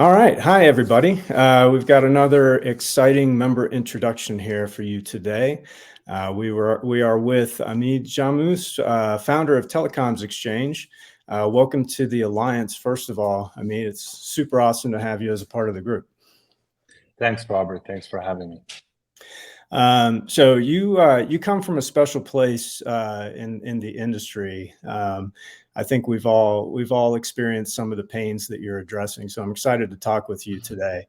All right. Hi, everybody. We've got another exciting member introduction here for you today. We are with Ameed Jamous, founder of TelecomsXChange. Welcome to the Alliance. First of all, Ameed, it's super awesome to have you as a part of the group. Thanks, Robert. Thanks for having me. So you come from a special place in the industry. I think we've all experienced some of the pains that you're addressing. So I'm excited to talk with you today.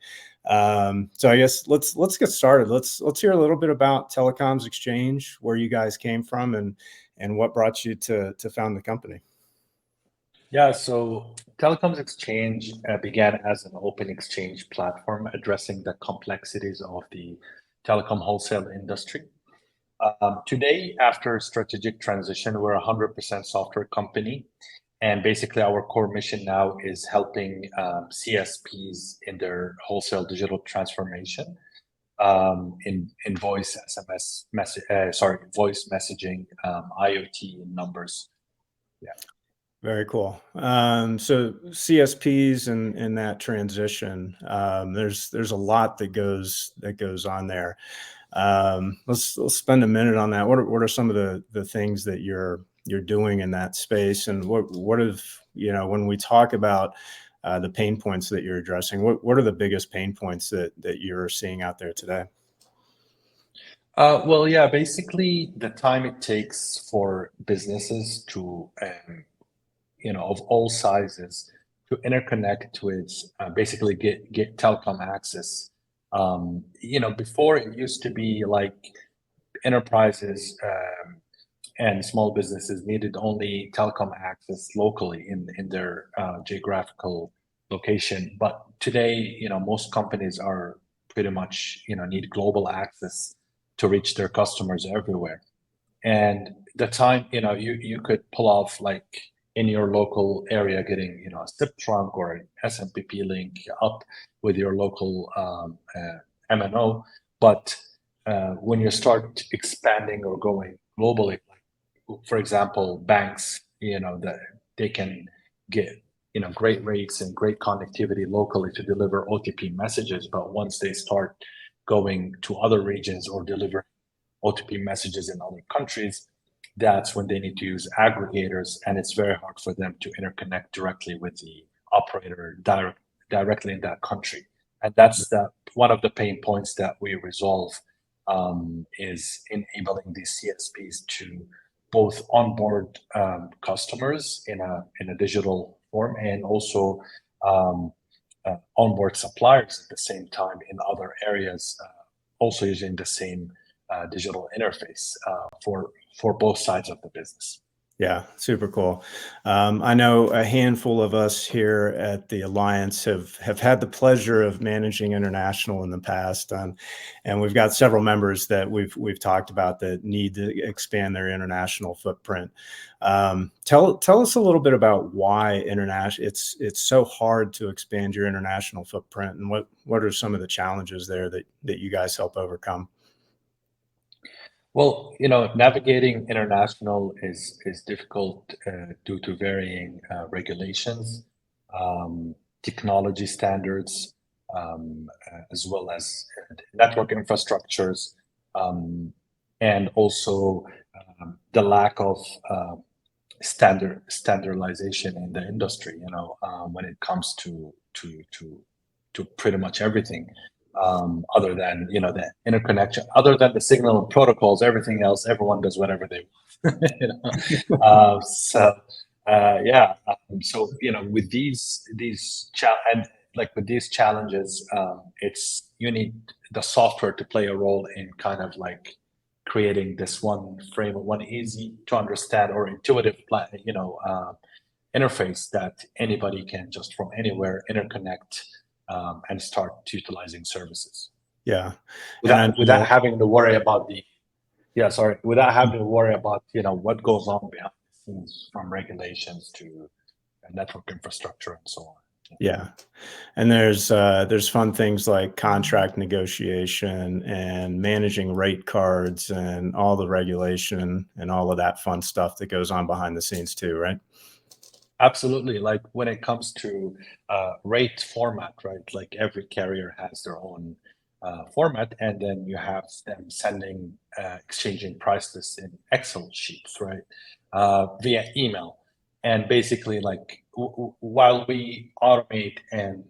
So I guess let's get started. Let's hear a little bit about TelecomsXChange, where you guys came from, and what brought you to found the company. Yeah, so TelecomsXChange began as an open exchange platform addressing the complexities of the telecom wholesale industry. Today, after strategic transition, we're a 100% software company. And basically, our core mission now is helping CSPs in their wholesale digital transformation in voice, voice messaging, IoT, and numbers. Yeah. Very cool. So CSPs and that transition, there's a lot that goes on there. Let's spend a minute on that. What are some of the things that you're doing in that space, and what if, when we talk about the pain points that you're addressing, what are the biggest pain points that you're seeing out there today? Well, yeah, basically the time it takes for businesses to of all sizes to interconnect with basically get telecom access. Before it used to be like enterprises and small businesses needed only telecom access locally in their geographical location. But today, most companies are pretty much, need global access to reach their customers everywhere. And the time, you could pull off like in your local area, getting, a SIP trunk or an SMPP link up with your local MNO. But when you start expanding or going globally, like, for example, banks, that they can get, great rates and great connectivity locally to deliver OTP messages. But once they start going to other regions or deliver OTP messages in other countries, that's when they need to use aggregators, and it's very hard for them to interconnect directly with the operator directly in that country. And that's one of the pain points that we resolve, is enabling these CSPs to both onboard customers in a digital form, and also onboard suppliers at the same time in other areas, also using the same digital interface for both sides of the business. Yeah, super cool. I know a handful of us here at the Alliance have had the pleasure of managing international in the past, and we've got several members that we've talked about that need to expand their international footprint. Tell us a little bit about why it's so hard to expand your international footprint, and what are some of the challenges there that you guys help overcome? Well, navigating international is difficult due to varying regulations, technology standards, as well as network infrastructures, and also the lack of standardization in the industry. When it comes to pretty much everything. Other than the interconnection, other than the signal and protocols, everything else, everyone does whatever they want. So with these with these challenges, you need the software to play a role in kind of like creating this one frame, one easy to understand or intuitive interface that anybody can just from anywhere interconnect and start utilizing services. Yeah, without having to worry about without having to worry about what goes on behind the scenes, from regulations to network infrastructure and so on. Yeah, and there's fun things like contract negotiation and managing rate cards and all the regulation and all of that fun stuff that goes on behind the scenes too, right? Absolutely. Like when it comes to rate format, right? Like every carrier has their own format, and then you have them sending, exchanging price lists in Excel sheets, right? Via email. And basically, like while we automate and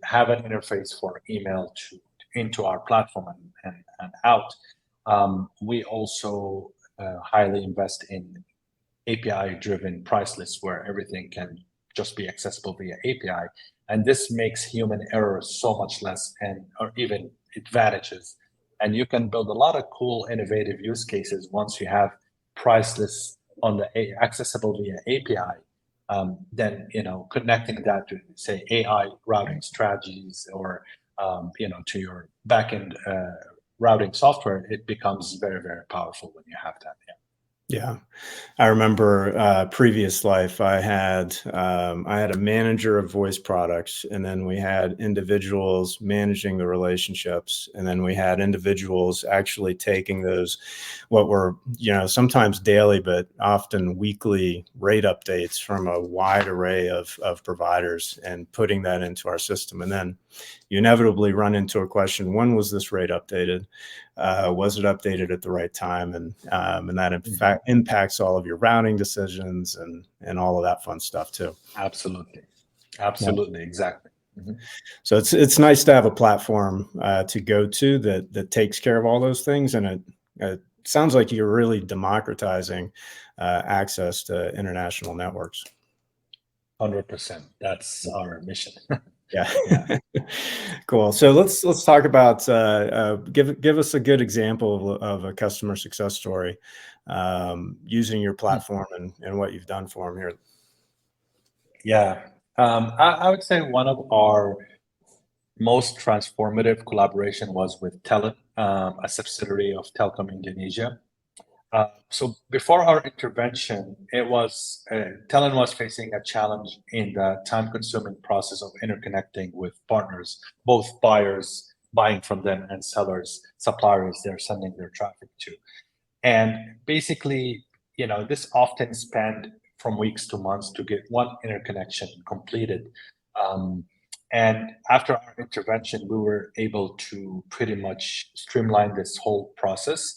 have an interface for email to into our platform and out, we also highly invest in API-driven price lists where everything can just be accessible via API. And this makes human error so much less, and or even advantages. And you can build a lot of cool, innovative use cases once you have price lists on the accessible via API. Then connecting that to say AI routing strategies or to your backend routing software, it becomes very, very powerful when you have that. Yeah. Yeah. I remember previous life, I had a manager of voice products, and then we had individuals managing the relationships, and then we had individuals actually taking those, what were sometimes daily, but often weekly rate updates from a wide array of providers and putting that into our system. And then you inevitably run into a question: when was this rate updated? Was it updated at the right time? And that in fact impacts all of your routing decisions and all of that fun stuff too. Absolutely. Yeah. Absolutely. Exactly. Mhm. So it's nice to have a platform to go to that takes care of all those things, and it sounds like you're really democratizing access to international networks. 100%. That's our mission. Yeah. Yeah. Cool. So let's talk about give us a good example of a customer success story using your platform and what you've done for them here. Yeah. I would say one of our most transformative collaboration was with Telen, a subsidiary of Telkom Indonesia. So before our intervention, it was Telen was facing a challenge in the time-consuming process of interconnecting with partners, both buyers buying from them and sellers, suppliers they're sending their traffic to. And basically, this often spanned from weeks to months to get one interconnection completed. Um, and after our intervention, we were able to pretty much streamline this whole process.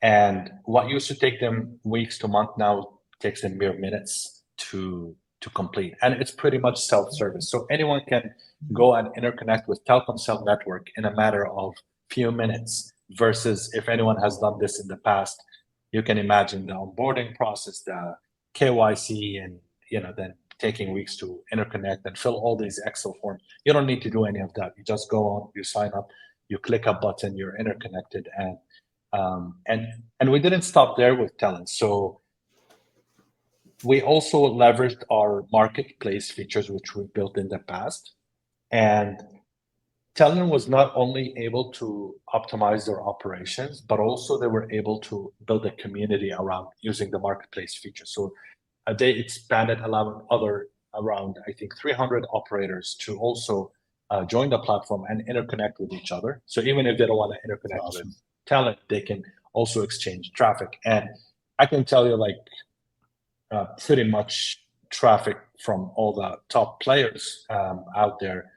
And what used to take them weeks to months now takes them mere minutes to complete. And it's pretty much self-service. So anyone can go and interconnect with Telkomsel network in a matter of few minutes versus if anyone has done this in the past, you can imagine the onboarding process, the KYC, and then taking weeks to interconnect and fill all these Excel forms. You don't need to do any of that. You just go on, you sign up, you click a button, you're interconnected, and we didn't stop there with talent. So we also leveraged our marketplace features, which we built in the past, and Talon was not only able to optimize their operations, but also they were able to build a community around using the marketplace feature. So they expanded, allowing around, I think, 300 operators to also join the platform and interconnect with each other. So even if they don't want to interconnect Awesome. with Talent, they can also exchange traffic. And I can tell you, like, pretty much traffic from all the top players out there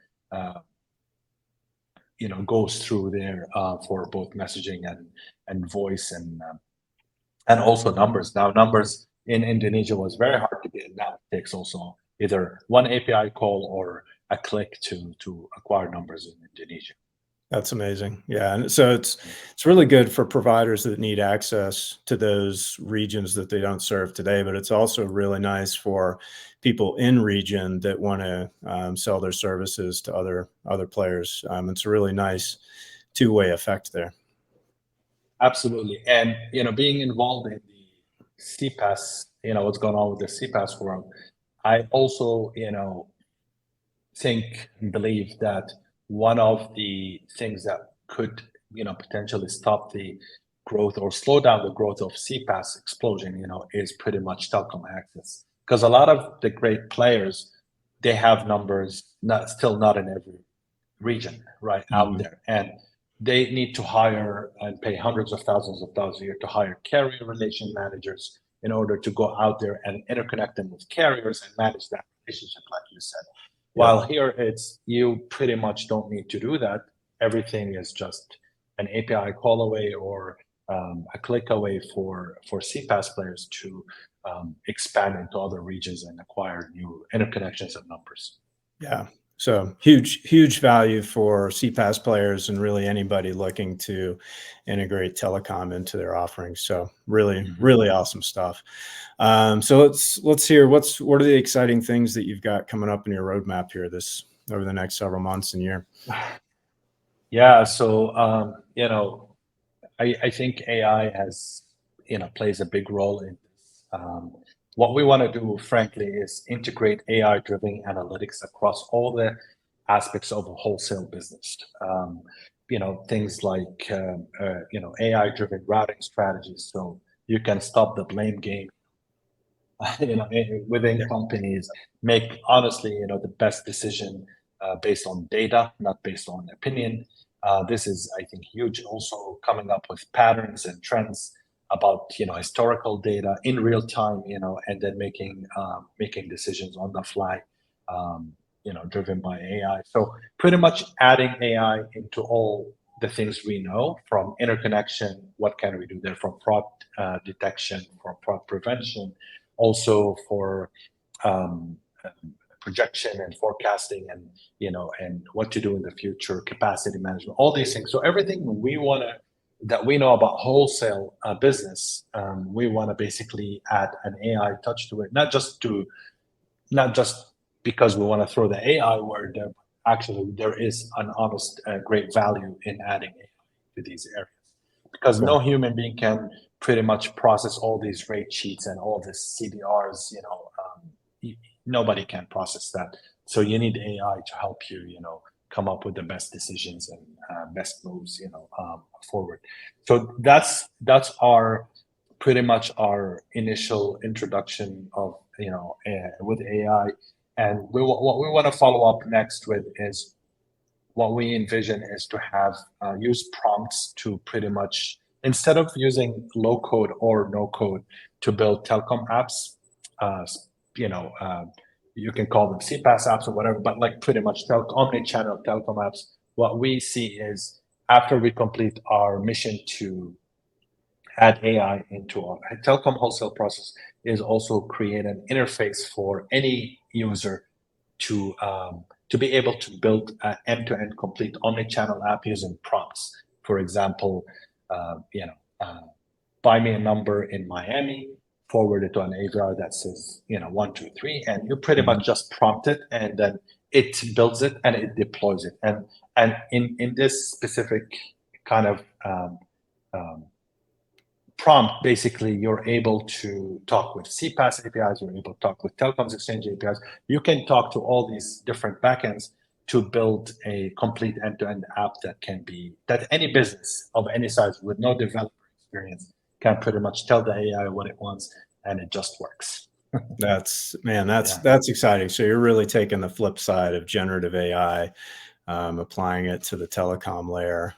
goes through there for both messaging and voice and also numbers. Now, numbers in Indonesia was very hard to get. Now it takes also either one API call or a click to acquire numbers in Indonesia. That's amazing. Yeah. And so it's really good for providers that need access to those regions that they don't serve today, but it's also really nice for people in region that want to sell their services to other players. It's a really nice two-way effect there. Absolutely. And being involved in the CPaaS, what's going on with the CPaaS world, I also think and believe that one of the things that could potentially stop the growth or slow down the growth of CPaaS explosion is pretty much telecom access, because a lot of the great players, they have numbers still not in every region right out there, and they need to hire and pay hundreds of thousands of dollars a year to hire carrier relation managers in order to go out there and interconnect them with carriers and manage that relationship, like you said. While here it's you pretty much don't need to do that. Everything is just an API call away or a click away for CPaaS players to expand into other regions and acquire new interconnections and numbers. Yeah. So huge value for CPaaS players and really anybody looking to integrate telecom into their offerings. So really awesome stuff. So let's hear what are the exciting things that you've got coming up in your roadmap here over the next several months and year. Yeah. So I think AI has plays a big role in this. What we want to do, frankly, is integrate AI-driven analytics across all the aspects of a wholesale business. Things like AI-driven routing strategies, so you can stop the blame game. Within companies, make honestly, the best decision based on data, not based on opinion. This is, I think, huge. Also, coming up with patterns and trends about historical data in real time, and then making decisions on the fly, driven by AI. So pretty much adding AI into all the things we know, from interconnection, what can we do there, from fraud detection, from fraud prevention, also for projection and forecasting, and and what to do in the future, capacity management, all these things. So everything that we know about wholesale business, we want to basically add an AI touch to it, not just because we want to throw the AI word there, but actually there is an honest great value in adding AI to these areas, because no human being can pretty much process all these rate sheets and all these CDRs. Nobody can process that. So you need AI to help you, come up with the best decisions and best moves, forward. So that's our pretty much our initial introduction of, with AI. And what we want to follow up next with is what we envision is to have use prompts to pretty much, instead of using low code or no code to build telecom apps, you can call them CPaaS apps or whatever, but like pretty much omni-channel telecom apps. What we see is, after we complete our mission to add AI into our telecom wholesale process, is also create an interface for any user to be able to build an end-to-end complete omni-channel app using prompts. For example, buy me a number in Miami, forward it to an AVR that says 1, 2, 3, and you pretty much just prompt it, and then it builds it and it deploys it. And in this specific kind of prompt, basically you're able to talk with CPaaS APIs, you're able to talk with TelecomsXChange APIs. You can talk to all these different backends to build a complete end-to-end app that any business of any size with no developer experience can pretty much tell the AI what it wants, and it just works. That's exciting. So you're really taking the flip side of generative AI, applying it to the telecom layer.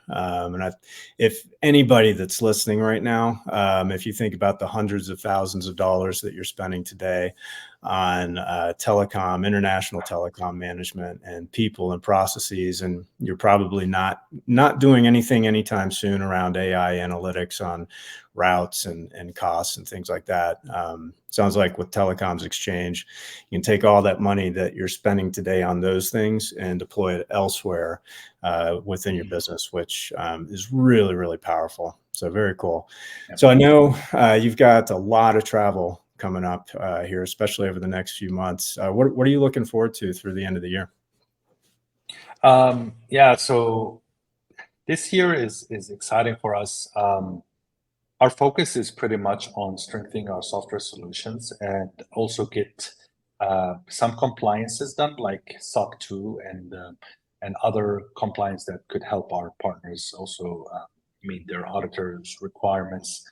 If anybody that's listening right now, if you think about the hundreds of thousands of dollars that you're spending today on international telecom management and people and processes, and you're probably not doing anything anytime soon around AI analytics on routes and costs and things like that. Sounds like with TelecomsXChange, you can take all that money that you're spending today on those things and deploy it elsewhere within your business, which is really, really powerful. So very cool. So I know you've got a lot of travel coming up here, especially over the next few months. What are you looking forward to through the end of the year? So this year is exciting for us. Our focus is pretty much on strengthening our software solutions and also get some compliances done, like SOC 2 and other compliance that could help our partners also meet their auditors' requirements.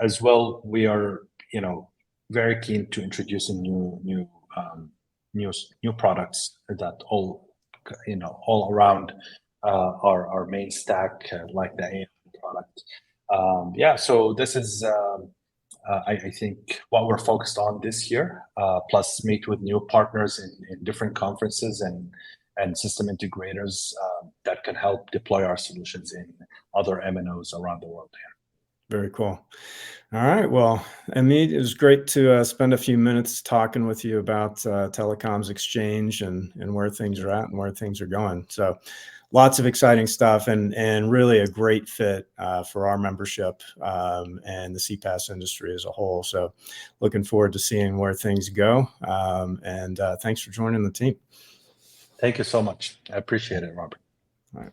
As well, we are very keen to introducing new products that all around our main stack, like the AI product. So this is I think what we're focused on this year, plus meet with new partners in different conferences and system integrators that can help deploy our solutions in other MNOs around the world. Very cool. All right. Well, Ameed, it was great to spend a few minutes talking with you about TelecomsXChange and where things are at and where things are going. So lots of exciting stuff and really a great fit for our membership and the CPaaS industry as a whole. So looking forward to seeing where things go. And thanks for joining the team. Thank you so much. I appreciate it, Robert. All right.